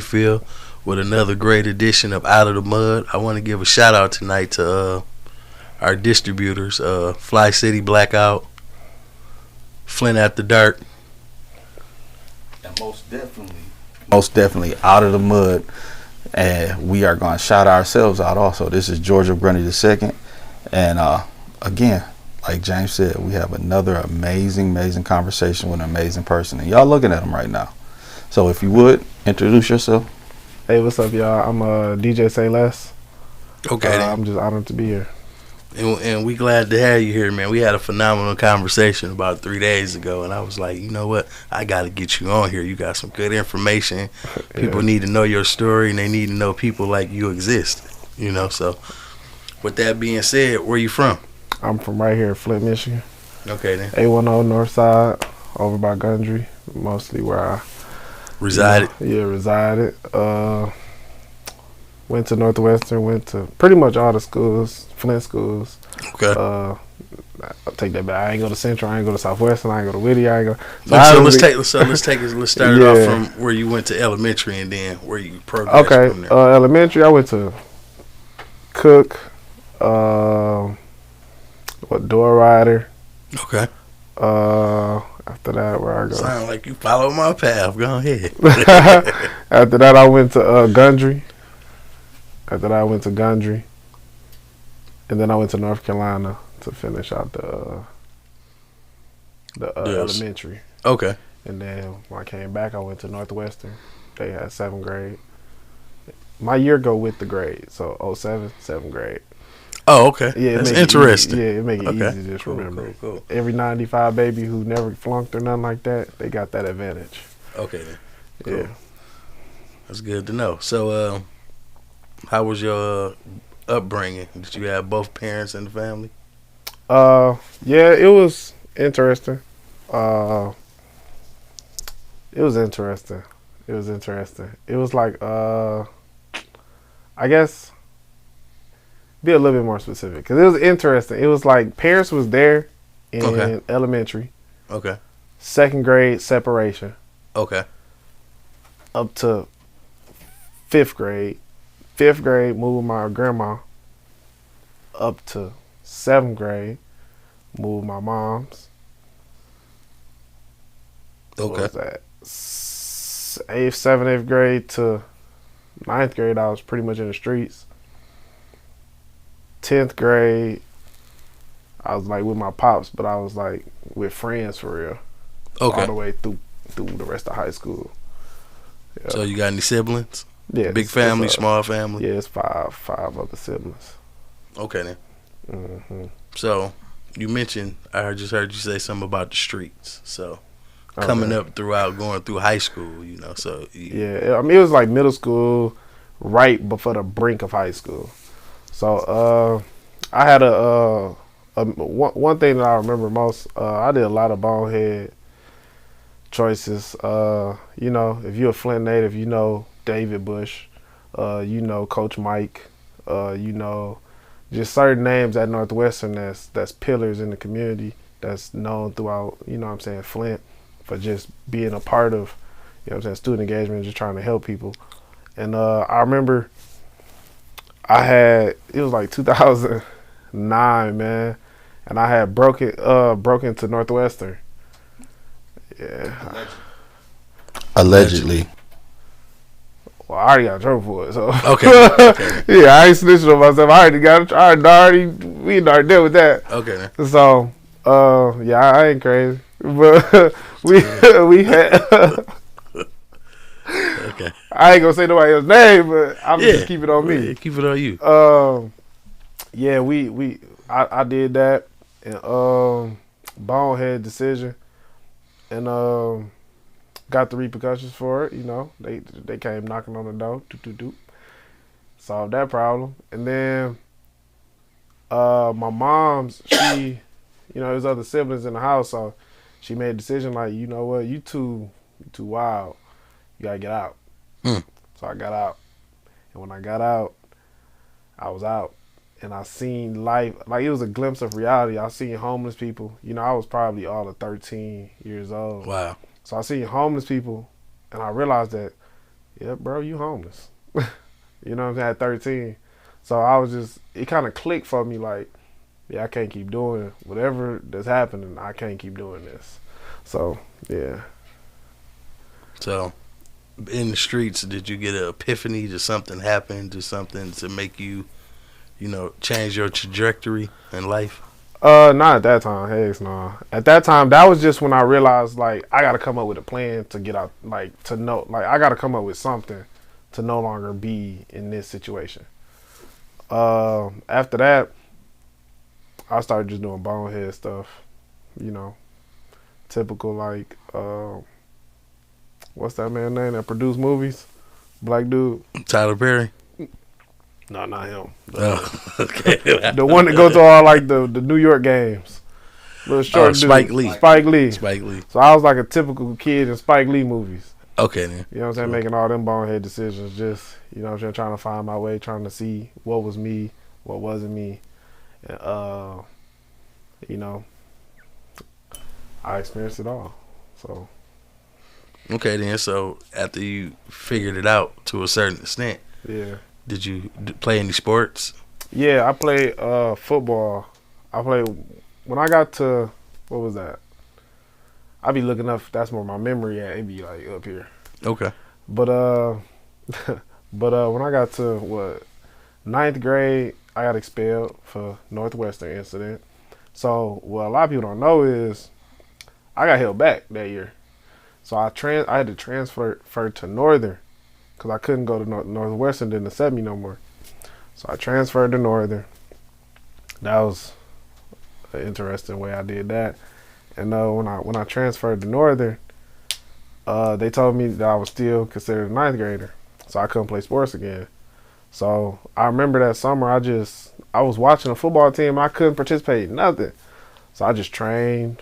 Phil with another great edition of Out of the Mud. I want to give a shout out tonight to our distributors, Fli CityBlackout, Flint After Dark. And most definitely out of the mud. And we are going to shout ourselves out also. This is Georgia Grundy II. And again, like James said, we have another amazing conversation with an amazing person. And y'all looking at him right now. So if you would, introduce yourself. Hey, what's up, y'all? I'm DJ SayLess. Okay. I'm just honored to be here. And we glad to have you here, man. We had a phenomenal conversation about 3 days ago, and I was like, you know what? I got to get you on here. You got some good information. People need to know your story, and they need to know people like you exist, you know? So with that being said, where you from? I'm from right here, Flint, Michigan. Okay, then. A10 North Side, over by Gundry, mostly where I resided. Resided. Went to Northwestern, went to pretty much all the schools, Flint schools. Okay. I'll take that back. I ain't go to Central, I ain't go to Southwestern, I ain't go to Whittier, I ain't go. Let's start it off from where you went to elementary and then where you progressed from there. Elementary, I went to Cook, Door Rider. Okay. After that, where I go? Sound like you follow my path. Go ahead. After that, I went to Gundry. After that, I went to Gundry. And then I went to North Carolina to finish out the elementary. Okay. And then when I came back, I went to Northwestern. They had 7th grade. My year go with the grade. So 07, 7th grade. Oh, okay. Yeah, that's interesting. It make it easy to just remember. Cool. Every 95 baby who never flunked or nothing like that, they got that advantage. Okay, then. Cool. Yeah. That's good to know. So, how was your upbringing? Did you have both parents in the family? Yeah, it was interesting. It was interesting. It was like, I guess, be a little bit more specific because it was interesting. It was like parents was there in elementary. Okay. 2nd grade separation. Okay. Up to 5th grade. 5th grade moved with my grandma. Up to 7th grade moved with my mom's. Okay. What was that? 8th, 7th, 8th grade to 9th grade, I was pretty much in the streets. 10th grade, I was like with my pops, but I was like with friends for real. Okay. All the way through the rest of high school. Yeah. So you got any siblings? Yeah. Big family, small family? Yeah, it's five other siblings. Okay, then. Mm-hmm. So you mentioned, I just heard you say something about the streets. So coming up going through high school, you know, so. Yeah, I mean, it was like middle school, right before the brink of high school. So I had one thing that I remember most. I did a lot of bonehead choices. You know, if you're a Flint native, you know David Bush, you know Coach Mike, you know just certain names at Northwestern that's pillars in the community that's known throughout. You know what I'm saying, Flint, for just being a part of, you know what I'm saying, student engagement, just trying to help people. And I remember. It was like 2009, man, and I had broken to Northwestern. Yeah. Allegedly. Well, I already got in trouble for it, so. Okay. Yeah, I ain't snitching on myself. We already dealt with that. Okay. So, yeah, I ain't crazy, but we had. Okay. I ain't gonna say nobody else's name, but I'm just keep it on me. Yeah, keep it on you. Yeah, I did that and bonehead decision, and got the repercussions for it. You know, they came knocking on the door, solved that problem, and then my mom's you know, there's other siblings in the house, so she made a decision like, you know what, you too wild. You gotta get out. So I got out. And when I got out, I was out. And I seen life, like it was a glimpse of reality. I seen homeless people. You know, I was probably all of 13 years old. Wow. So I seen homeless people, and I realized that yeah, bro, you homeless. You know what I'm saying? At 13. So I was just, it kind of clicked for me like, yeah, I can't keep doing whatever that's happening. I can't keep doing this. So, yeah. So, in the streets, did you get an epiphany? Did something happen? Did something to make you, change your trajectory in life? Not at that time. Heck no. At that time, that was just when I realized, like, I got to come up with a plan to get out, like, to know, like, I got to come up with something to no longer be in this situation. After that, I started just doing bonehead stuff, typical, like, what's that man's name that produced movies? Black dude. Tyler Perry? No, not him. Oh, okay. The one that go to all, like, the New York games. Little short dude. Spike Lee. Spike Lee. Spike Lee. So I was like a typical kid in Spike Lee movies. Okay, then. You know what I'm saying? Making all them bonehead decisions. Just, you know what I'm saying? Trying to find my way, trying to see what was me, what wasn't me. And, I experienced it all. So. Okay, then. So after you figured it out to a certain extent, Yeah. did you play any sports? Yeah, I played football. I played when I got to, what was that? I be looking up. That's where my memory at. It be like up here. Okay. But when I got to ninth grade, I got expelled for Northwestern incident. So what a lot of people don't know is I got held back that year. So I had to transfer to Northern because I couldn't go to Northwestern. Didn't accept me no more. So I transferred to Northern. That was an interesting way I did that. And when I transferred to Northern, they told me that I was still considered a ninth grader, so I couldn't play sports again. So I remember that summer, I was watching a football team and I couldn't participate in nothing. So I just trained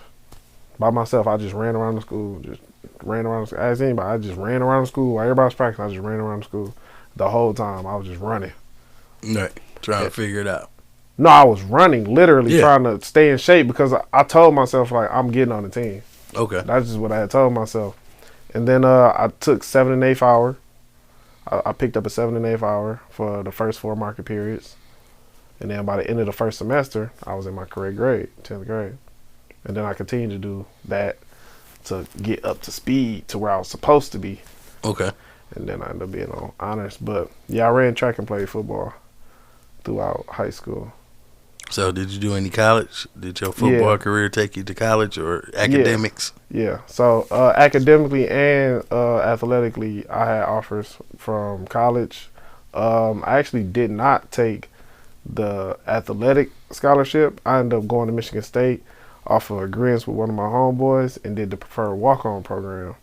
by myself. I just ran around the school, Ask anybody, I just ran around the school while everybody was practicing. I just ran around the school the whole time. I was just running. Right. Trying to figure it out. No, I was running, literally trying to stay in shape because I told myself, like, I'm getting on the team. Okay. That's just what I had told myself. And then I took 7 and 8 hour. I picked up a 7 and 8 hour for the first 4 market periods. And then by the end of the first semester, I was in my correct grade, 10th grade. And then I continued to do that to get up to speed to where I was supposed to be. Okay. And then I ended up being on honors. But, yeah, I ran track and played football throughout high school. So did you do any college? Did your football career take you to college or academics? Yeah. So academically and athletically, I had offers from college. I actually did not take the athletic scholarship. I ended up going to Michigan State off of agreements with one of my homeboys and did the preferred walk-on program.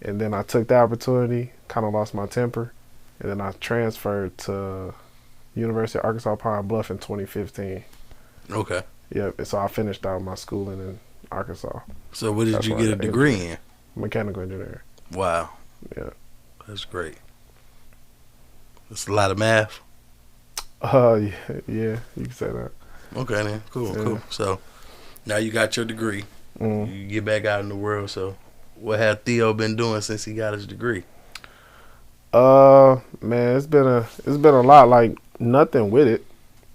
And then I took the opportunity, kind of lost my temper, and then I transferred to University of Arkansas Pine Bluff in 2015. Okay. Yep. And so I finished out my schooling in Arkansas. So what did you get a degree in? Mechanical engineering. Wow. Yeah. That's great. That's a lot of math. Yeah, you can say that. Okay then. Cool. So now you got your degree. Mm. You get back out in the world. So what had Theo been doing since he got his degree? Man, it's been a lot. Like, nothing with it,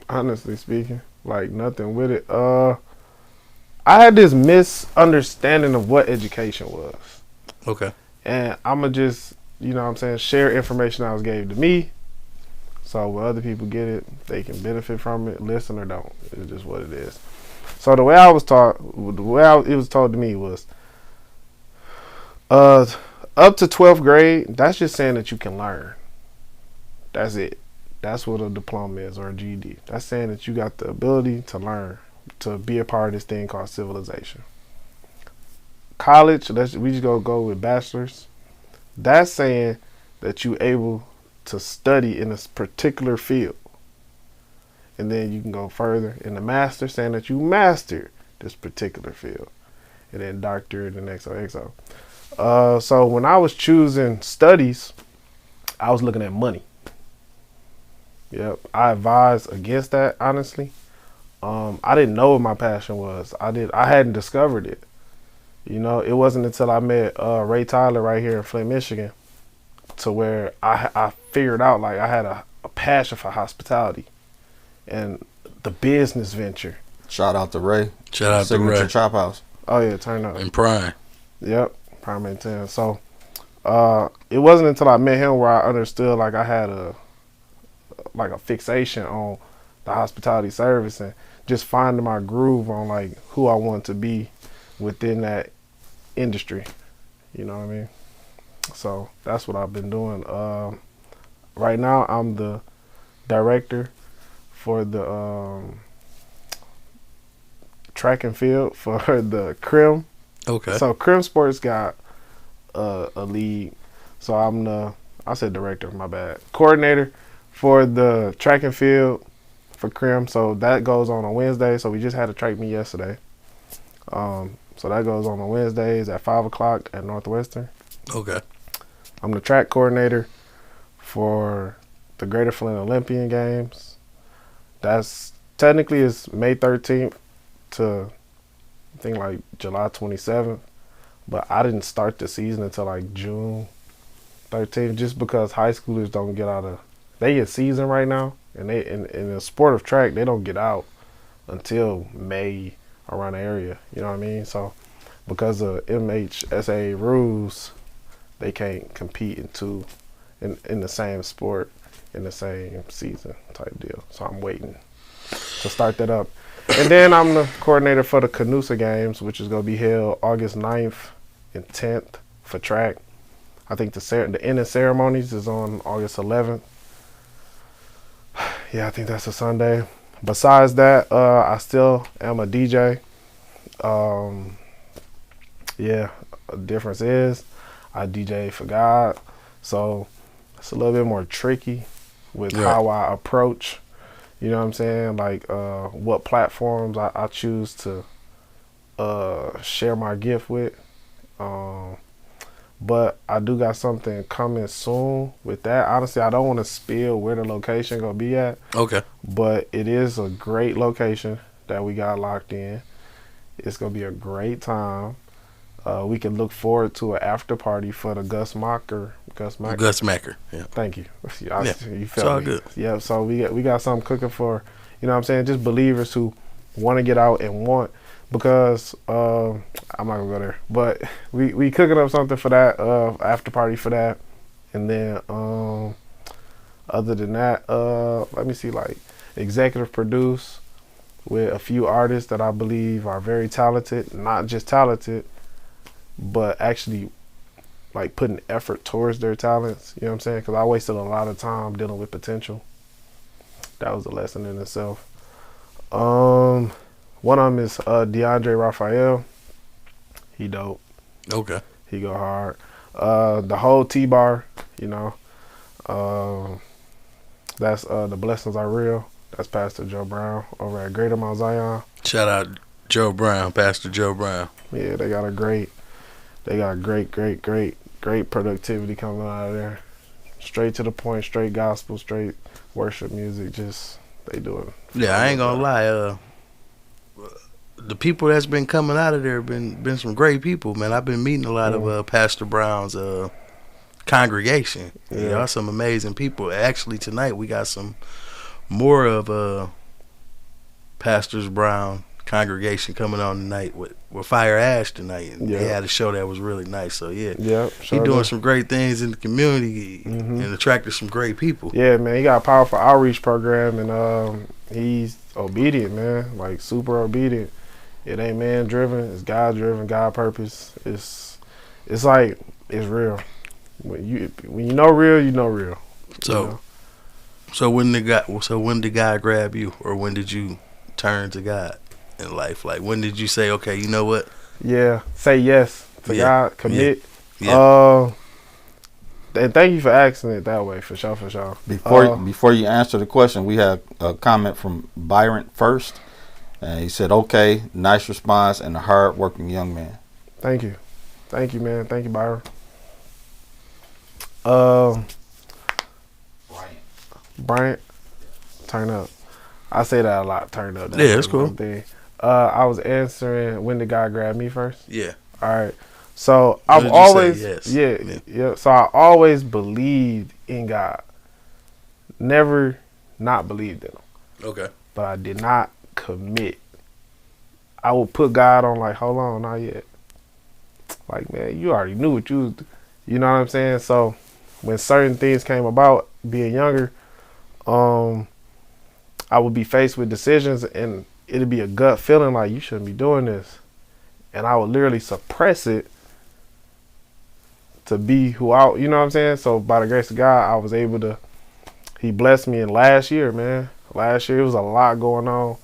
honestly speaking. Like, nothing with it. I had this misunderstanding of what education was. Okay. And I'ma just, share information that was gave to me. So when other people get it, they can benefit from it, listen or don't. It's just what it is. So the way I was taught, it was told to me was, up to 12th grade, that's just saying that you can learn. That's it. That's what a diploma is, or a GED. That's saying that you got the ability to learn, to be a part of this thing called civilization. College, we just go with bachelor's. That's saying that you're able to study in a particular field. And then you can go further in the master, saying that you mastered this particular field. And then doctorate and XOXO. So when I was choosing studies, I was looking at money. Yep, I advised against that, honestly. I didn't know what my passion was. I hadn't discovered it. It wasn't until I met Ray Tyler right here in Flint, Michigan. to where I figured out like I had a passion for hospitality and the business venture. Shout out to Ray. Shout out to Signature Ray. Chop House. Oh yeah, turn up. And Prime. Yep, Prime and 10. So it wasn't until I met him where I understood like I had a fixation on the hospitality service and just finding my groove on like who I want to be within that industry. You know what I mean? So that's what I've been doing. Right now I'm the director for the track and field for the Crim. Okay. So Crim Sports got a league. So I said director, my bad. Coordinator for the track and field for Crim. So that goes on Wednesday. So we just had a track meet yesterday. So that goes on Wednesdays at 5 o'clock at Northwestern. Okay. I'm the track coordinator for the Greater Flint Olympian Games. That's technically it's May 13th to I think like July 27th. But I didn't start the season until like June 13th just because high schoolers don't get out of they in season right now and they in the sport of track they don't get out until May around the area. You know what I mean? So because of MHSA rules, they can't compete in the same sport in the same season type deal. So I'm waiting to start that up. And then I'm the coordinator for the Canusa Games, which is going to be held August 9th and 10th for track. I think the ending ceremonies is on August 11th. Yeah, I think that's a Sunday. Besides that, I still am a DJ. Yeah, the difference is I DJ for God. So it's a little bit more tricky with how I approach, you know what I'm saying? Like what platforms I choose to share my gift with. But I do got something coming soon with that. Honestly, I don't want to spill where the location gonna be at. Okay. But it is a great location that we got locked in. It's gonna be a great time. We can look forward to an after party for the Gus Macker. Yeah. Thank you. You it's all good. Yeah. So we got something cooking for, you know what I'm saying, just believers who want to get out and want, because I'm not gonna go there, but we cooking up something for that after party for that, and then other than that, let me see, like executive produce with a few artists that I believe are very talented, not just talented, but actually like putting effort towards their talents. You know what I'm saying? Because I wasted a lot of time dealing with potential. That was a lesson in itself. One of them is DeAndre Raphael. He dope. Okay. He go hard. The whole T-Bar, you know. That's The Blessings Are Real. That's Pastor Joe Brown over at Greater Mount Zion. Shout out Joe Brown, Pastor Joe Brown. Yeah, they got great productivity coming out of there. Straight to the point, straight gospel, straight worship music. Just they do it. Yeah, I ain't gonna lie. The people that's been coming out of there been some great people, man. I've been meeting a lot of Pastor Brown's congregation. Yeah, y'all some amazing people. Actually, tonight we got some more of Pastor Brown congregation coming on tonight with Fire Ash tonight. And they had a show that was really nice. So he doing some great things in the community and attracted some great people. Yeah, man, he got a powerful outreach program, and he's obedient, man, like super obedient. It ain't man driven, it's God driven, God purpose. It's like it's real. When you know real, you know real. So when did God grab you, or when did you turn to God in life? Like, when did you say, okay, you know what? Yeah, say yes to God, commit. Yeah. And thank you for asking it that way, for sure. Before you answer the question, we have a comment from Byron first. And he said, okay, nice response, and a hard-working young man. Thank you, man. Thank you, Byron. Bryant, turn up. I say that a lot, turn up. That's cool. I was answering, when did God grab me first? Yeah. All right. So What I've did you always, say? Yes. yeah. So I always believed in God. Never not believed in him. Okay. But I did not commit. I would put God on like, hold on, not yet. Like, man, you already knew what you was, you know what I'm saying? So when certain things came about, being younger, I would be faced with decisions and it'd be a gut feeling like you shouldn't be doing this. And I would literally suppress it to be who I, you know what I'm saying? So by the grace of God, I was able to, he blessed me in last year, man. Last year, it was a lot going on.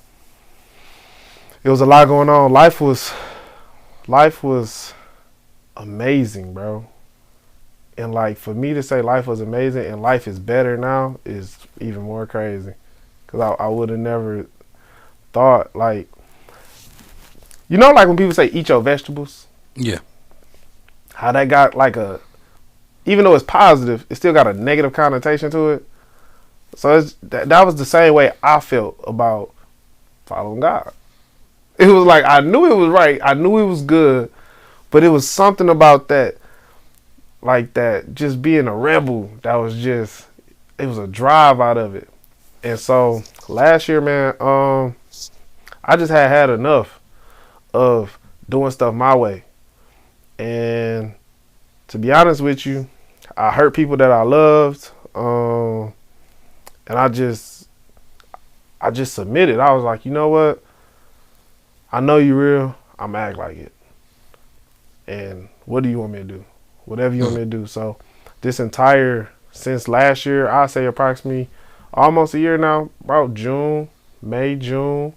It was a lot going on. Life was amazing, bro. And like for me to say life was amazing and life is better now is even more crazy. Cause I would have never thought like, you know, like when people say eat your vegetables. Yeah. How that got like even though it's positive, it still got a negative connotation to it. So that was the same way I felt about following God. It was like I knew it was right, I knew it was good, but it was something about that, like that, just being a rebel. That was just, it was a drive out of it. And so last year, man, I just had enough of doing stuff my way. And to be honest with you, I hurt people that I loved. And I just submitted. I was like, you know what? I know you real. I'm act like it. And what do you want me to do? Whatever you want me to do. So since last year, I say approximately almost a year now, about May, June.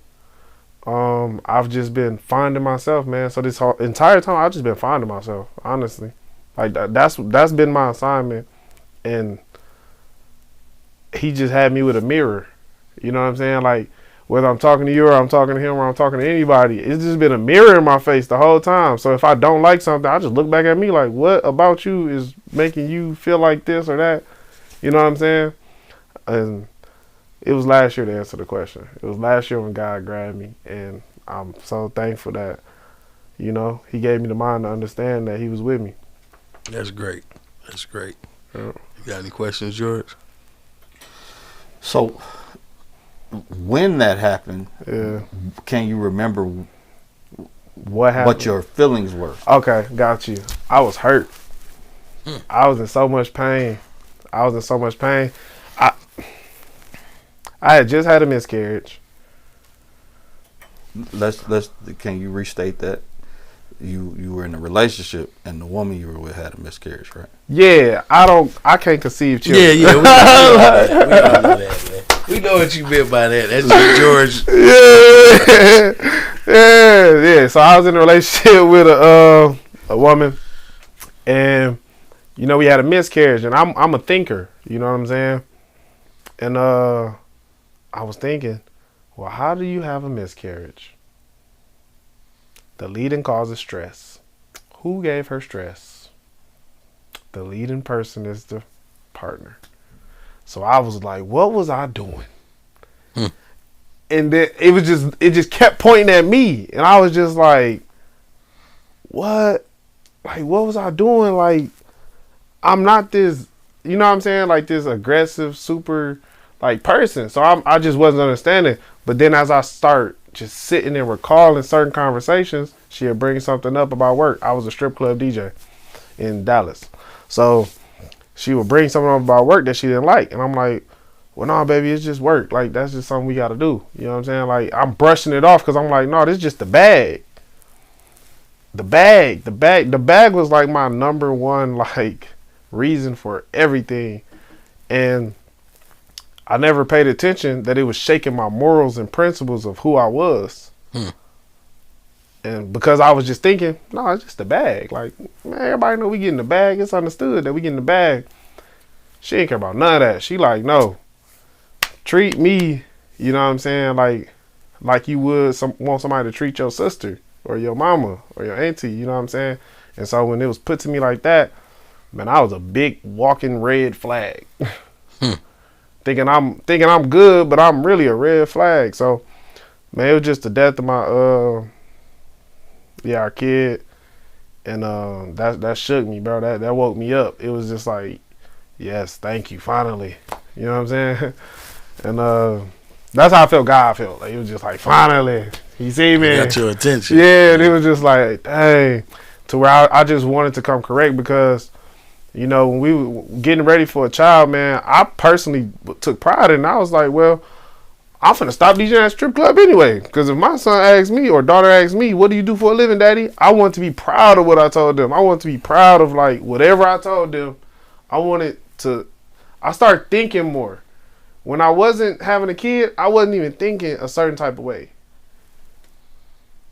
I've just been finding myself, man. So this whole entire time, I've just been finding myself, honestly. Like that's been my assignment. And he just had me with a mirror. You know what I'm saying? Like, whether I'm talking to you or I'm talking to him or I'm talking to anybody, it's just been a mirror in my face the whole time. So if I don't like something, I just look back at me like, what about you is making you feel like this or that? You know what I'm saying? And it was last year to answer the question. It was last year when God grabbed me. And I'm so thankful that, you know, he gave me the mind to understand that he was with me. That's great. That's great. Yeah. You got any questions, George? So, when that happened, Yeah. can you remember What happened? what your feelings were? Okay, got you. I was hurt. I was in so much pain. I had just had a miscarriage. Can you restate that? You were in a relationship and the woman you were with had a miscarriage, right? Yeah, I can't conceive children. Yeah, we know that, man. We know what you meant by that. That's just George. Yeah. So I was in a relationship with a woman, and you know we had a miscarriage, and I'm a thinker. You know what I'm saying? And I was thinking, well, how do you have a miscarriage? The leading cause is stress. Who gave her stress? The leading person is the partner. So I was like, what was I doing? And then it just kept pointing at me. And I was just like, what? Like, what was I doing? Like, I'm not this, you know what I'm saying? Like this aggressive, super like person. So I just wasn't understanding. But then as I start just sitting and recalling certain conversations, she'd bring something up about work. I was a strip club DJ in Dallas. So she would bring something up about work that she didn't like. And I'm like, well, no, baby, it's just work. Like, that's just something we got to do. You know what I'm saying? Like, I'm brushing it off because I'm like, no, this is just the bag. The bag was like my number one, like, reason for everything. And I never paid attention that it was shaking my morals and principles of who I was. And because I was just thinking, no, it's just the bag. Like, man, everybody know we getting the bag. It's understood that we getting the bag. She ain't care about none of that. She like, no, treat me, you know what I'm saying, like you would want somebody to treat your sister or your mama or your auntie, you know what I'm saying? And so when it was put to me like that, man, I was a big walking red flag. Thinking I'm good, but I'm really a red flag. So, man, it was just the death of my our kid. And that shook me, bro. That woke me up. It was just like, yes, thank you, finally. You know what I'm saying? And that's how I felt God felt. Like, it was just like, finally, he see me. Got your attention. Yeah, and it was just like, dang. To where I just wanted to come correct because, you know, when we were getting ready for a child, man, I personally took pride in it. I was like, well, I'm finna stop DJing at strip club anyway. Because if my son asks me or daughter asks me, what do you do for a living, daddy? I want to be proud of what I told them. I want to be proud of, like, whatever I told them. I started thinking more. When I wasn't having a kid, I wasn't even thinking a certain type of way.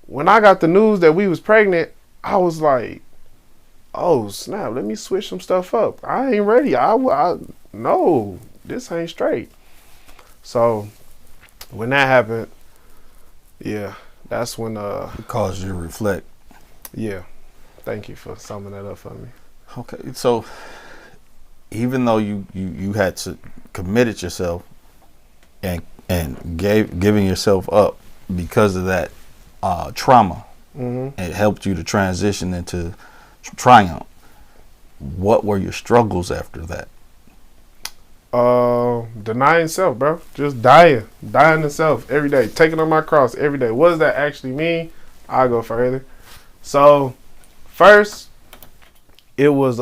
When I got the news that we was pregnant, I was like, oh, snap, let me switch some stuff up. I ain't ready. No, this ain't straight. So when that happened, yeah, that's when It caused you to reflect. Yeah. Thank you for summing that up for me. Okay, so even though you had to committed yourself and giving yourself up because of that trauma, it helped you to transition into triumph. What were your struggles after that? Denying self, bro. Just dying to self every day, taking on my cross every day. What does that actually mean? I'll go further. So first, it was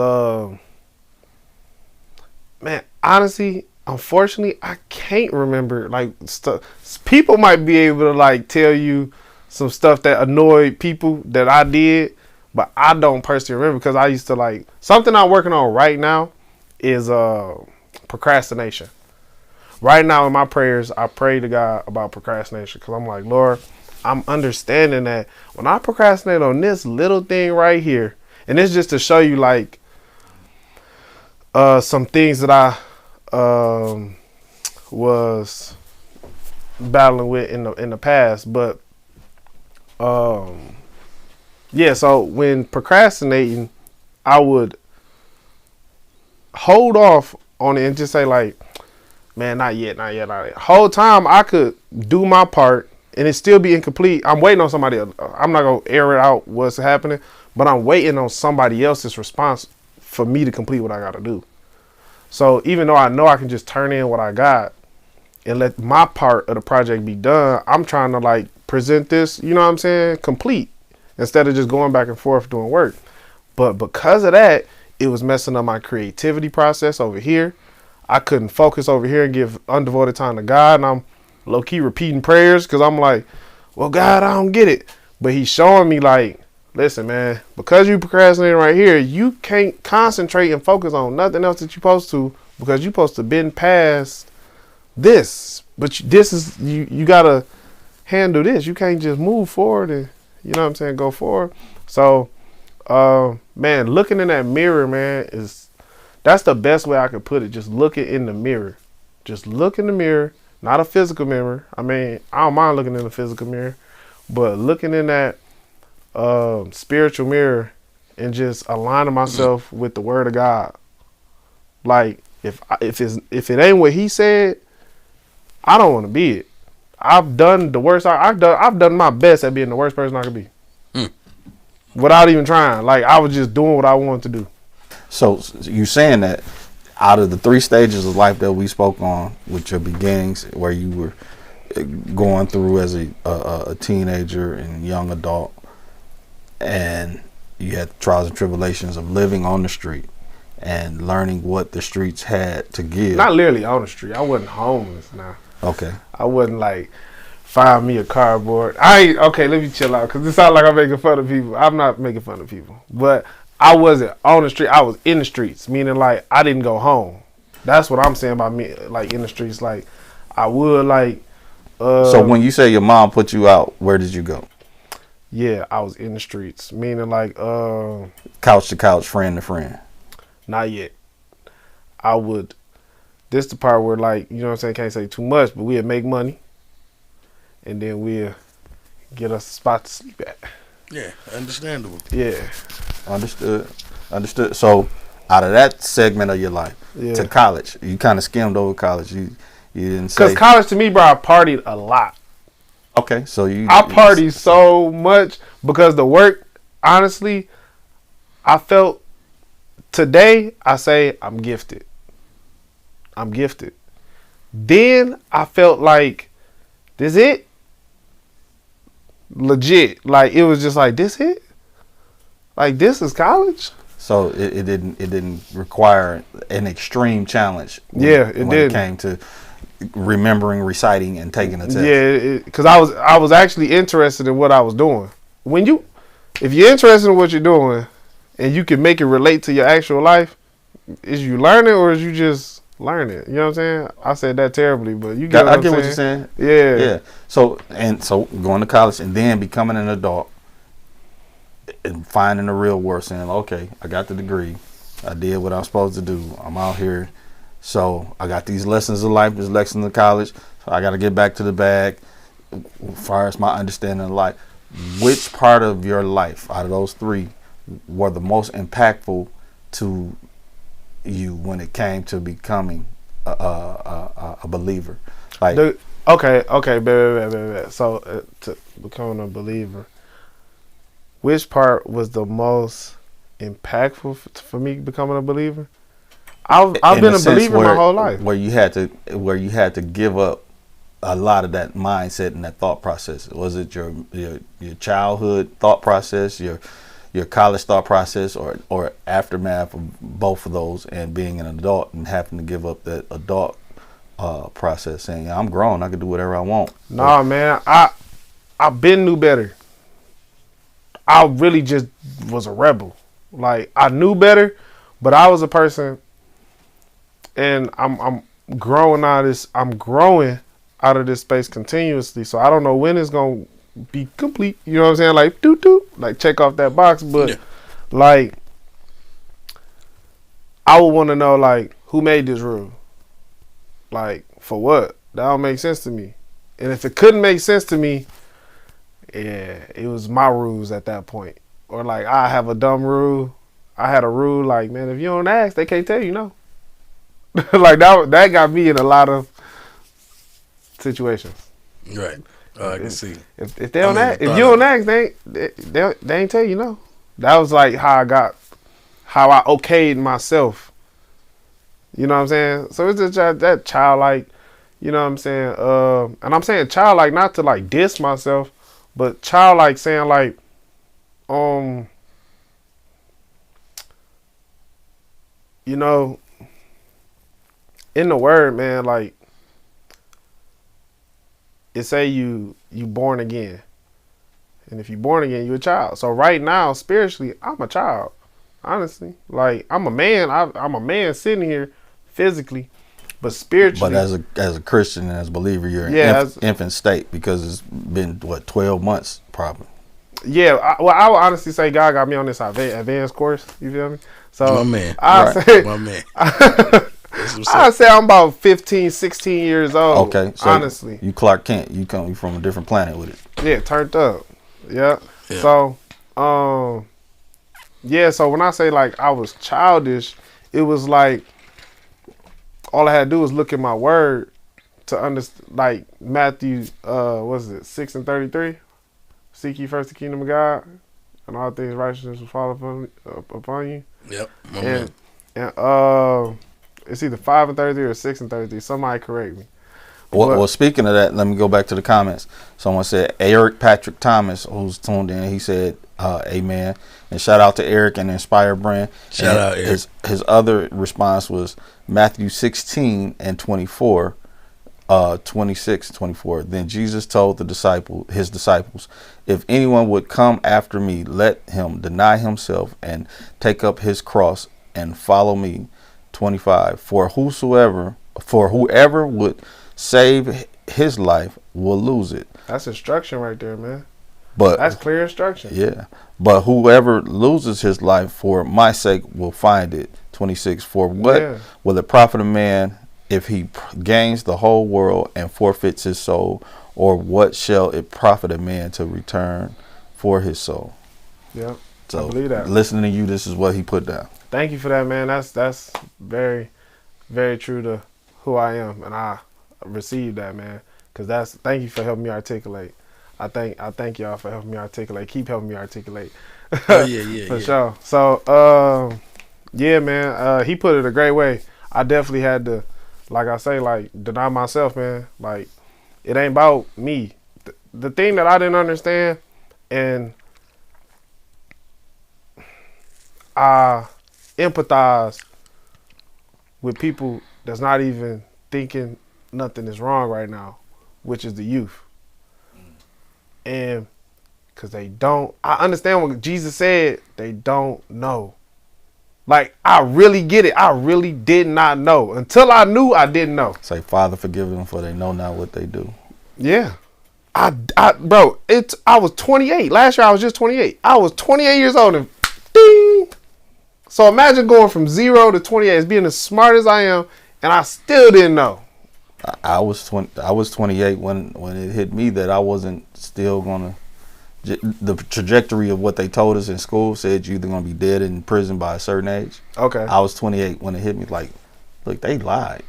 man, honestly, unfortunately, I can't remember like stuff. People might be able to like tell you some stuff that annoyed people that I did, but I don't personally remember because I used to like something I'm working on right now is procrastination. Right now in my prayers, I pray to God about procrastination because I'm like, Lord, I'm understanding that when I procrastinate on this little thing right here, and it's just to show you like some things that I was battling with in the past, but yeah. So when procrastinating, I would hold off on it and just say like, man, not yet. Whole time I could do my part and it still be incomplete. I'm waiting on somebody else. I'm not gonna air it out what's happening, but I'm waiting on somebody else's response for me to complete what I gotta do. So even though I know I can just turn in what I got and let my part of the project be done, I'm trying to like present this, you know what I'm saying, complete instead of just going back and forth doing work. But because of that, it was messing up my creativity process over here. I couldn't focus over here and give undevoted time to God. And I'm low-key repeating prayers because I'm like, well, God, I don't get it. But he's showing me like, listen, man, because you procrastinating right here, you can't concentrate and focus on nothing else that you're supposed to because you're supposed to bend past this. But this is, you got to handle this. You can't just move forward and, you know what I'm saying, go forward. So, man, looking in that mirror, man, that's the best way I could put it. Just looking in the mirror. Just look in the mirror, not a physical mirror. I mean, I don't mind looking in the physical mirror, but looking in that spiritual mirror and just aligning myself with the word of God. Like if it ain't what he said, I don't want to be it. I've done the worst. I've done my best at being the worst person I could be. Without even trying. Like I was just doing what I wanted to do. So you saying that out of the 3 stages of life that we spoke on with your beginnings, where you were going through as a teenager and young adult, and you had trials and tribulations of living on the street and learning what the streets had to give. Not literally on the street. I wasn't homeless now. Okay. I wasn't like find me a cardboard. Okay, let me chill out because it sounds like I'm making fun of people. I'm not making fun of people. But I wasn't on the street. I was in the streets, meaning like I didn't go home. That's what I'm saying by me, like in the streets. Like I would like. So when you say your mom put you out, where did you go? Yeah, I was in the streets, meaning like couch to couch, friend to friend. Not yet. I would. This the part where like, you know what I'm saying, can't say too much, but we'd make money and then we'll get us a spot to sleep at. Yeah, understandable. Yeah. Understood. So out of that segment of your life to college, you kind of skimmed over college. You didn't say. Because college to me, bro, I partied a lot. Okay, so I partied so much because the work, honestly, I felt today, I say I'm gifted. I'm gifted. Then I felt like, this it? Legit. Like, it was just like, this it? Like, this is college? So it didn't require an extreme challenge. When it came to remembering, reciting, and taking a test. Yeah, because I was actually interested in what I was doing. If you're interested in what you're doing, and you can make it relate to your actual life, is you learning or is you just learning? You know what I'm saying? I said that terribly, but you get I get what you're saying. Yeah. So going to college and then becoming an adult and finding the real work, saying, okay, I got the degree, I did what I was supposed to do, I'm out here, so I got these lessons of life, these lessons of college, so I got to get back to the bag as far as my understanding of life. Which part of your life out of those three were the most impactful to you when it came to becoming a believer? Like, okay, baby. So to becoming a believer, which part was the most impactful for me becoming a believer? I've been a believer my whole life. Where you had to give up a lot of that mindset and that thought process. Was it your childhood thought process, your college thought process, or aftermath of both of those and being an adult and having to give up that adult process, saying, I'm grown, I can do whatever I want? Nah, man, I've been knew better. I really just was a rebel. Like, I knew better, but I was a person, and I'm growing out of this. I'm growing out of this space continuously. So I don't know when it's gonna be complete. You know what I'm saying? Like, like check off that box. But like, I would want to know, like, who made this rule? Like, for what? That don't make sense to me. And if it couldn't make sense to me, yeah, it was my rules at that point. Or like, I have a dumb rule. I had a rule like, man, if you don't ask, they can't tell you no. Like, that got me in a lot of situations. Right. I can see. If they don't ask, if you don't ask, they ain't tell you no. That was like how I okayed myself. You know what I'm saying? So it's just that childlike, you know what I'm saying? And I'm saying childlike not to like diss myself, but childlike saying like, you know, in the word, man, like, it say you born again. And if you born again, you a child. So right now, spiritually, I'm a child. Honestly. Like, I'm a man. I'm a man sitting here physically, but spiritually. But as a Christian and as a believer, you're in infant state, because it's been, 12 months probably. Yeah, I would honestly say God got me on this advanced course. You feel me? So my man. My man. I'd say I'm about 15, 16 years old. Okay, so honestly. You Clark Kent. You from a different planet with it. Yeah, turned up. Yeah. So, so when I say like I was childish, it was like all I had to do was look at my word to understand, like Matthew, 6:33? Seek ye first the kingdom of God, and all things righteousness will fall upon you. Yep. And it's either 5:33 or 6:33. Somebody correct me. Well, speaking of that, let me go back to the comments. Someone said, Eric Patrick Thomas, who's tuned in, he said, amen. And shout out to Eric and the Inspire brand. Shout out, Eric. His other response was Matthew 16:24, 26:24. Then Jesus told his disciples, if anyone would come after me, let him deny himself and take up his cross and follow me. 25. For whoever would save his life will lose it. That's instruction right there, man. But that's clear instruction. Yeah. But whoever loses his life for my sake will find it. 26. For what will it profit a man if he gains the whole world and forfeits his soul? Or what shall it profit a man to return for his soul? Yeah. So I believe that. Listening to you, this is what he put down. Thank you for that, man. That's very, very true to who I am, and I received that, man. Thank you for helping me articulate. I thank y'all for helping me articulate. Keep helping me articulate. Oh yeah, For yeah. sure. So, yeah, man, he put it a great way. I definitely had to, like I say, like deny myself, man. Like it ain't about me. The thing that I didn't understand, and I empathize with people that's not even thinking nothing is wrong right now, which is the youth. And because they don't, I understand what Jesus said, they don't know. Like, I really get it. I really did not know. Until I knew, I didn't know. Say, Father, forgive them, for they know not what they do. Yeah. I was 28. Last year I was just 28. I was 28 years old and ding. So imagine going from 0 to 28 as being as smart as I am, and I still didn't know. I was 28 when it hit me that I wasn't still gonna. The trajectory of what they told us in school said you're either gonna be dead in prison by a certain age. Okay. I was 28 when it hit me. Like, look, they lied.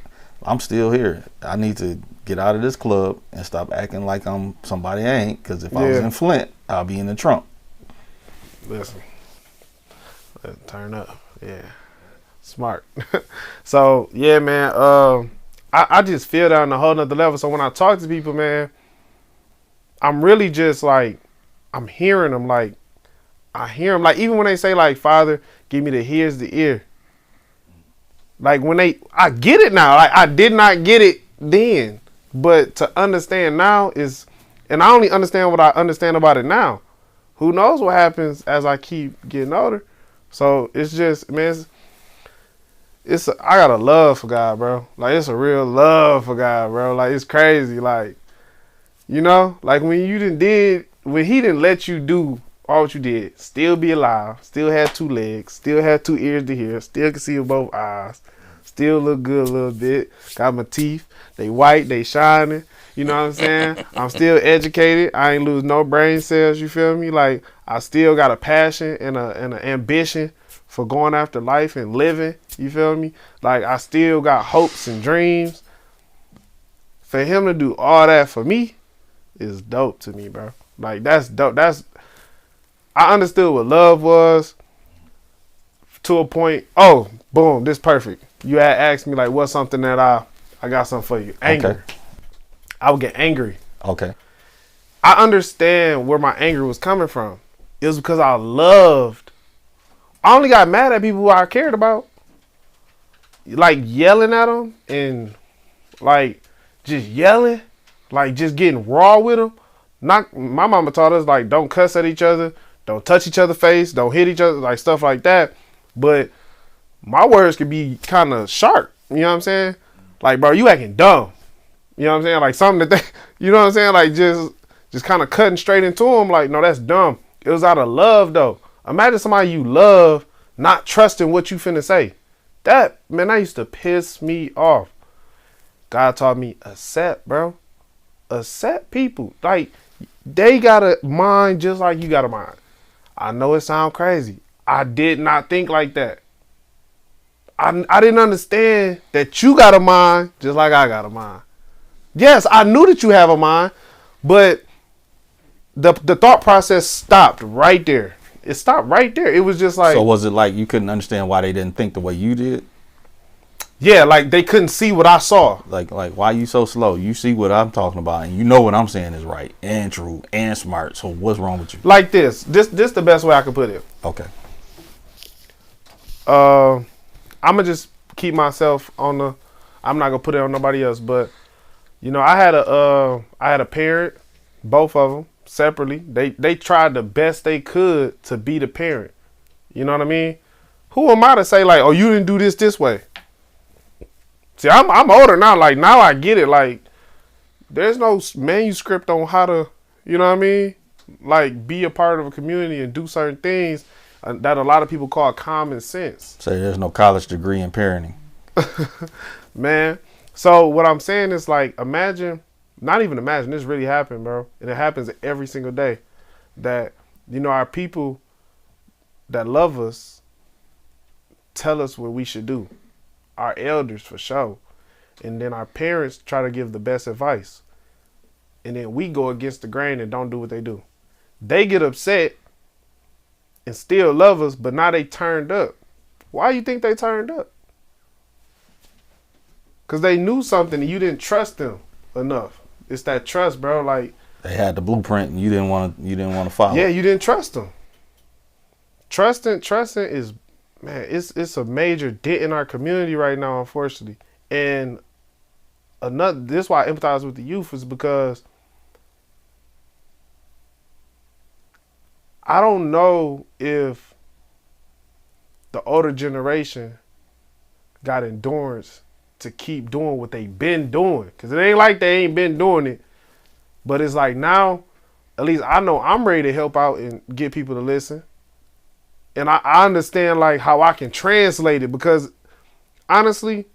I'm still here. I need to get out of this club and stop acting like I'm somebody I ain't. Because if I was in Flint, I'll be in the trunk. Listen, turn up. Yeah, smart. So yeah, man. I just feel that on a whole nother level. So when I talk to people, man, I'm really just like, I'm hearing them. Like, I hear them. Like, even when they say like, Father, give me the ears, the ear. Like I get it now. Like I did not get it then, but to understand now is, and I only understand what I understand about it now. Who knows what happens as I keep getting older? So it's just, man, I got a love for God, bro. Like it's a real love for God, bro. Like it's crazy. Like, you know, like when he didn't let you do all what you did, still be alive, still had 2 legs, still had 2 ears to hear, still can see with both eyes, still look good a little bit, got my teeth, they white, they shining, you know what I'm saying? I'm still educated, I ain't lose no brain cells, you feel me? Like, I still got a passion and an ambition for going after life and living, you feel me? Like, I still got hopes and dreams. For him to do all that for me is dope to me, bro. Like, that's dope. I understood what love was to a point. Oh, boom, this perfect. You had asked me, like, what's something that I got something for you. Anger. Okay. I would get angry. Okay. I understand where my anger was coming from. It was because I loved. I only got mad at people who I cared about. Like, yelling at them and, like, just yelling. Like, just getting raw with them. My mama taught us, like, don't cuss at each other. Don't touch each other's face. Don't hit each other. Like, stuff like that. But my words could be kind of sharp. You know what I'm saying? Like, bro, you acting dumb. You know what I'm saying? Like, something that they, you know what I'm saying? Like, just kind of cutting straight into them. Like, no, that's dumb. It was out of love, though. Imagine somebody you love not trusting what you finna say. That used to piss me off. God taught me, accept, bro. Accept people. Like, they got a mind just like you got a mind. I know it sounds crazy. I did not think like that. I didn't understand that you got a mind just like I got a mind. Yes, I knew that you have a mind, but the thought process stopped right there. It stopped right there. It was just like... So was it like you couldn't understand why they didn't think the way you did? Yeah, like they couldn't see what I saw. Like why you so slow? You see what I'm talking about, and you know what I'm saying is right and true and smart. So what's wrong with you? Like this the best way I could put it. Okay. I'm gonna just keep myself on the. I'm not gonna put it on nobody else, but you know, I had a parent, both of them separately. They tried the best they could to be the parent. You know what I mean? Who am I to say like, oh, you didn't do this way? See, I'm older now. Like, now I get it. Like, there's no manuscript on how to, you know what I mean? Like, be a part of a community and do certain things that a lot of people call common sense. So there's no college degree in parenting. Man. So what I'm saying is, like, not even imagine, this really happened, bro. And it happens every single day. That, you know, our people that love us tell us what we should do. Our elders, for sure. And then our parents try to give the best advice. And then we go against the grain and don't do what they do. They get upset and still love us, but now they turned up. Why you think they turned up? Because they knew something and you didn't trust them enough. It's that trust, bro. Like, they had the blueprint and you didn't want to follow. Yeah, you didn't trust them. Trusting is, man, it's a major dent in our community right now, unfortunately. And this is why I empathize with the youth, is because I don't know if the older generation got endurance to keep doing what they been doing. Because it ain't like they ain't been doing it. But it's like now, at least I know I'm ready to help out and get people to listen. And I understand like how I can translate it, because honestly,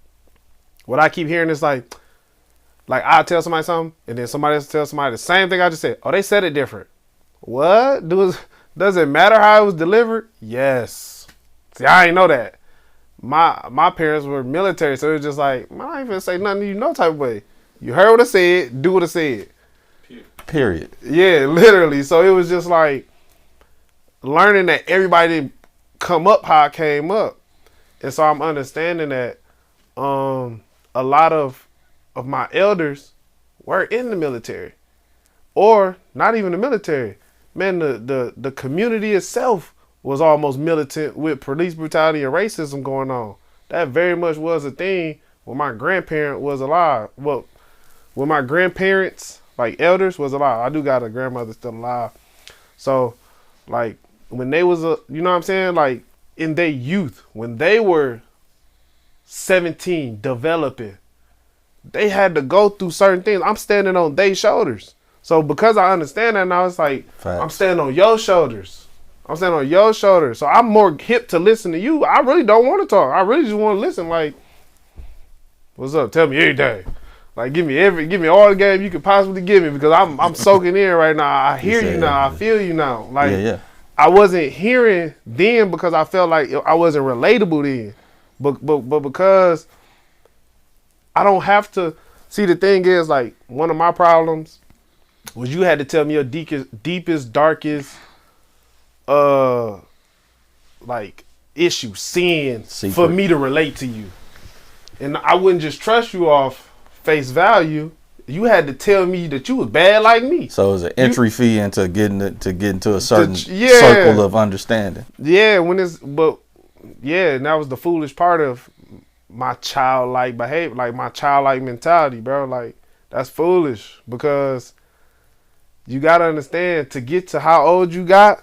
what I keep hearing is like I tell somebody something and then somebody else tells somebody the same thing I just said. Oh, they said it different. What? Does it matter how it was delivered? Yes. See, I ain't know that. My parents were military, so it was just like, man, I ain't gonna say nothing to you no type of way. You heard what I said, do what I said. Period. Yeah, literally. So it was just like learning that everybody didn't come up how I came up. And so I'm understanding that a lot of my elders were in the military. Or not even the military. Man, the community itself was almost militant with police brutality and racism going on. That very much was a thing when my grandparent was alive. Well, when my grandparents, like elders, was alive. I do got a grandmother still alive. So, like, when they was, you know what I'm saying? Like, in their youth, when they were 17, developing, they had to go through certain things. I'm standing on their shoulders. So, because I understand that now, it's like, Facts. I'm standing on your shoulders. I'm standing on your shoulders. So, I'm more hip to listen to you. I really don't want to talk. I really just want to listen. Like, what's up? Tell me everything. Like, give me all the game you could possibly give me, because I'm soaking in right now. I hear you now. I feel you now. Like, yeah. I wasn't hearing then because I felt like I wasn't relatable then. But because I don't have to. See, the thing is, like, one of my problems was you had to tell me your deepest, darkest, like, issue, sin, secret, for me to relate to you. And I wouldn't just trust you off face value. You had to tell me that you was bad like me. So it was an entry fee into getting into a certain circle of understanding. Yeah, and that was the foolish part of my childlike behavior, like my childlike mentality, bro. Like, that's foolish, because you gotta understand, to get to how old you got,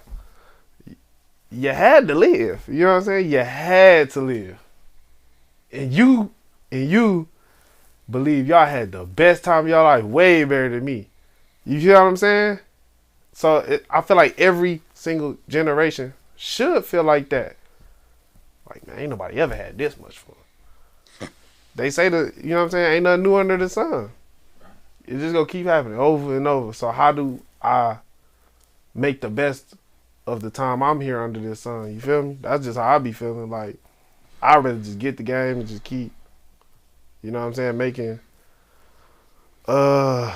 you had to live. You know what I'm saying? You had to live. And you believe y'all had the best time of y'all life, way better than me. You hear what I'm saying? So I feel like every single generation should feel like that. Like, man, ain't nobody ever had this much fun. They say that, you know what I'm saying, ain't nothing new under the sun. It's just gonna keep happening over and over. So how do I make the best of the time I'm here under this sun? You feel me? That's just how I be feeling. Like, I'd rather just get the game and just keep, you know what I'm saying, making running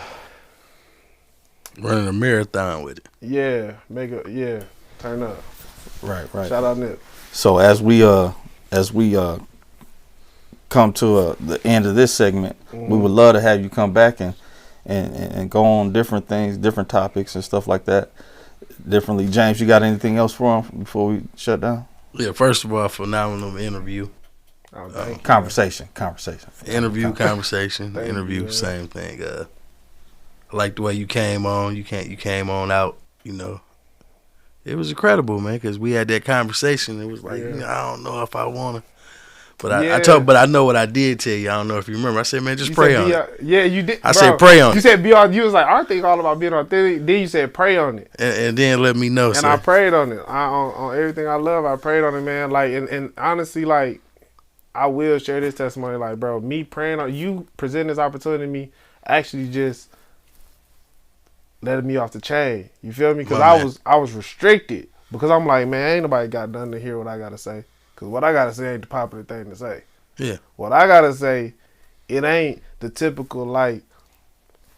a marathon with it. Yeah, turn up. Right. Shout out Nip. So as we come to the end of this segment, we would love to have you come back and go on different things, different topics and stuff like that. Differently. James, you got anything else for him before we shut down? Yeah, first of all, phenomenal interview. Conversation. Interview, conversation, Thank interview, you, same thing. I like the way you came on. You came on out. You know, it was incredible, man. Because we had that conversation. It was like, you know, I don't know if I wanna, but I know what I did tell you. I don't know if you remember. I said, man, just pray on it. Yeah, you did. I said, pray on it. You said be on. You was like, I think all about being authentic. Then you said, pray on it. And then let me know. And I prayed on it. On everything I love, I prayed on it, man. Like, and honestly, like, I will share this testimony. Like, bro, me praying on you, presenting this opportunity to me, actually just letting me off the chain. You feel me? Because I was restricted. Because I'm like, man, ain't nobody got nothing to hear what I gotta say. Because what I gotta say ain't the popular thing to say. Yeah. What I gotta say, it ain't the typical, like,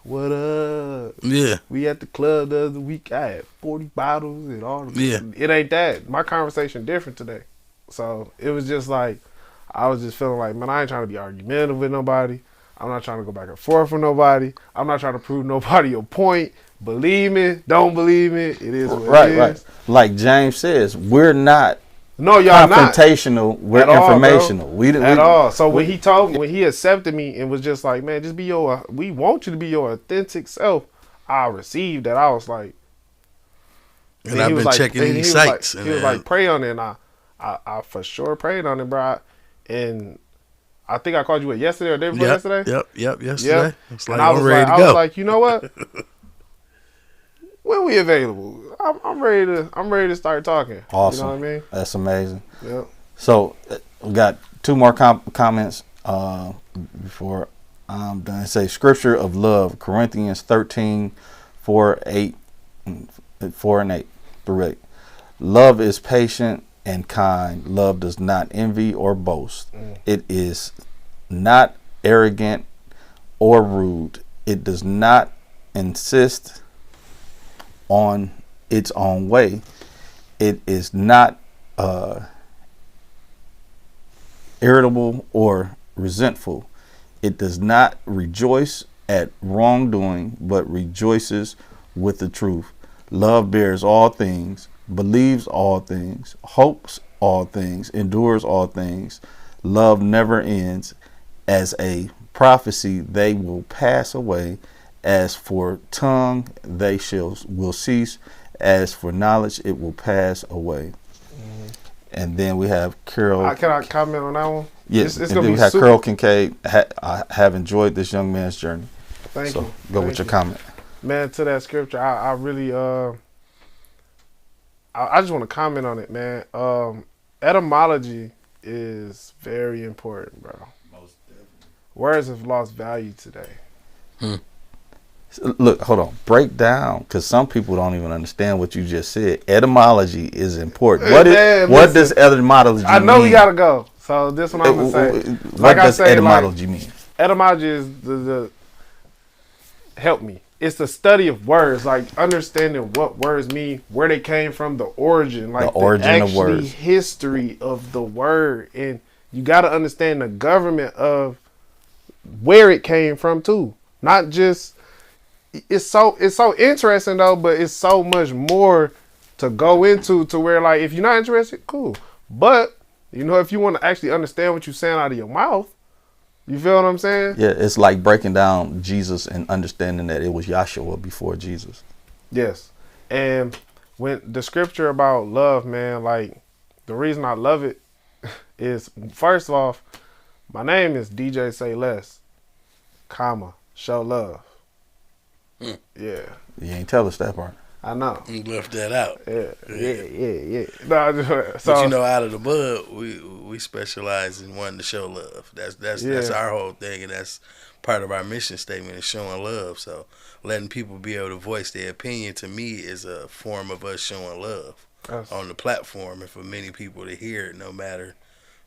What up? Yeah. We at the club the other week. I had 40 bottles and all the Yeah. It ain't that. My conversation different today. So it was just like, I was just feeling like, man, I ain't trying to be argumentative with nobody. I'm not trying to go back and forth with nobody. I'm not trying to prove nobody a point. Believe me, don't believe me. It is what it is. Right. Like James says, we're not No, y'all not. confrontational. We're At all, informational. At all. So when he told me, when he accepted me and was just like, man, just be we want you to be your authentic self. I received that. I was like, And I've been checking these sites. He was like, pray on it. And I for sure prayed on it, bro. And I think I called you yesterday or day before yesterday. Yep, yesterday. Yep. It's like, and I was ready to I go. was like, you know what? When we available, I'm ready to start talking. Awesome. You know what I mean? That's amazing. Yep. So we got two more comments before I'm done. Say scripture of love, Corinthians 13, 4 and 8 through 8. Love is patient and kind. Love does not envy or boast. It is not arrogant or rude. It does not insist on its own way. It is not irritable or resentful. It does not rejoice at wrongdoing, but rejoices with the truth. Love bears all things, believes all things, hopes all things, endures all things. Love never ends. As a prophecy, they will pass away. As for tongue, they will cease. As for knowledge, it will pass away. And then we have Carol. Can I comment on that one? Yes. It's and gonna then be we have super. Carol Kincaid. I have enjoyed this young man's journey. Thank you. Go with your comment. Man, to that scripture, I really I just want to comment on it, man. Etymology is very important, bro. Most definitely. Words have lost value today. Look, hold on. Break down, because some people don't even understand what you just said. Etymology is important. What does etymology mean? I know we gotta go, so this one I'm gonna say. What does etymology mean? Etymology is the help me. It's the study of words, like understanding what words mean, where they came from, the origin, like the origin of words, history of the word, and you got to understand the government of where it came from too. Not just it's so interesting though, but it's so much more to go into to where like if you're not interested, cool. But you know if you want to actually understand what you're saying out of your mouth, you feel what I'm saying? Yeah, it's like breaking down Jesus and understanding that it was Yahshua before Jesus. Yes. And when the scripture about love, man, like the reason I love it is first off, my name is DJ SayLess, show love. Yeah. You ain't tell us that part. I know. You left that out. Yeah. No, so, But you know, out of the bud, we specialize in wanting to show love. That's our whole thing, and that's part of our mission statement is showing love. So letting people be able to voice their opinion to me is a form of us showing love on the platform, and for many people to hear it, no matter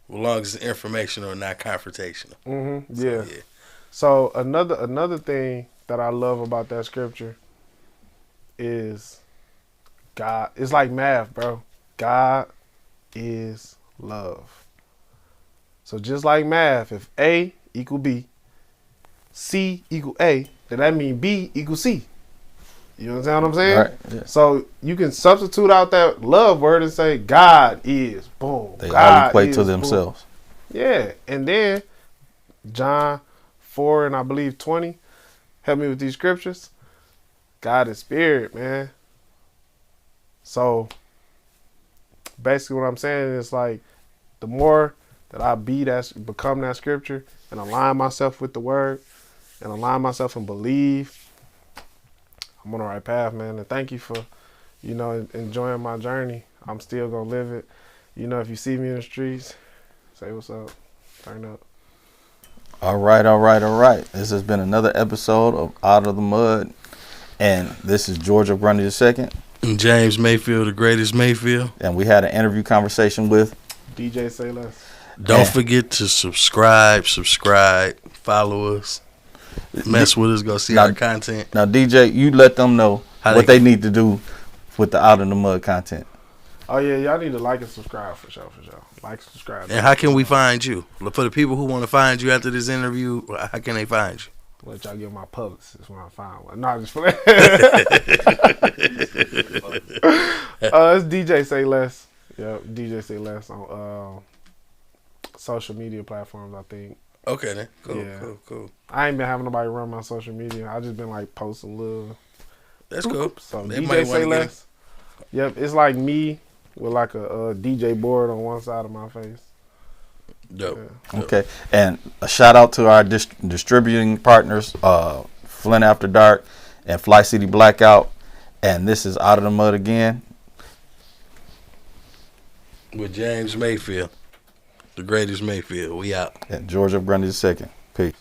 as long as it's informational or not confrontational. Mm-hmm. So, yeah. So another thing that I love about that scripture is God. It's like math, bro. God is love. So just like math, if A equal B, C equal A, then that means B equal C. You understand what I'm saying? Right. Yeah. So you can substitute out that love word and say God is, boom. They God all equate is, to boom. themselves. Yeah. And then John 4 and I believe 20. Help me with these scriptures. God is spirit, man. So basically what I'm saying is like the more that I become that scripture and align myself with the word and align myself and believe, I'm on the right path, man. And thank you for, enjoying my journey. I'm still gonna live it. If you see me in the streets, say what's up. Turn up. All right. This has been another episode of Out of the Mud. And this is George O'Grundy II. And James Mayfield, the greatest Mayfield. And we had an interview conversation with DJ SayLess. Don't forget to subscribe, follow us. Mess with us, go see our content. Now, DJ, you let them know what they need to do with the Out in the Mud content. Oh yeah, y'all need to like and subscribe for sure. Like and subscribe. And how can we find you? For the people who want to find you after this interview, how can they find you? Let y'all get my publicist when I find one. Not just playing. It's DJ SayLess. Yep, DJ SayLess on social media platforms, I think. Okay then. Cool. I ain't been having nobody run my social media. I just been like posting little. That's cool. So They DJ SayLess. Yep, it's like me with like a DJ board on one side of my face. Dope. Yeah. Okay, and a shout out to our distributing partners, Flint After Dark and Fli CityBlackout, and this is Out of the Mud again With James Mayfield, the greatest Mayfield. We out. and George Grundy II. Peace.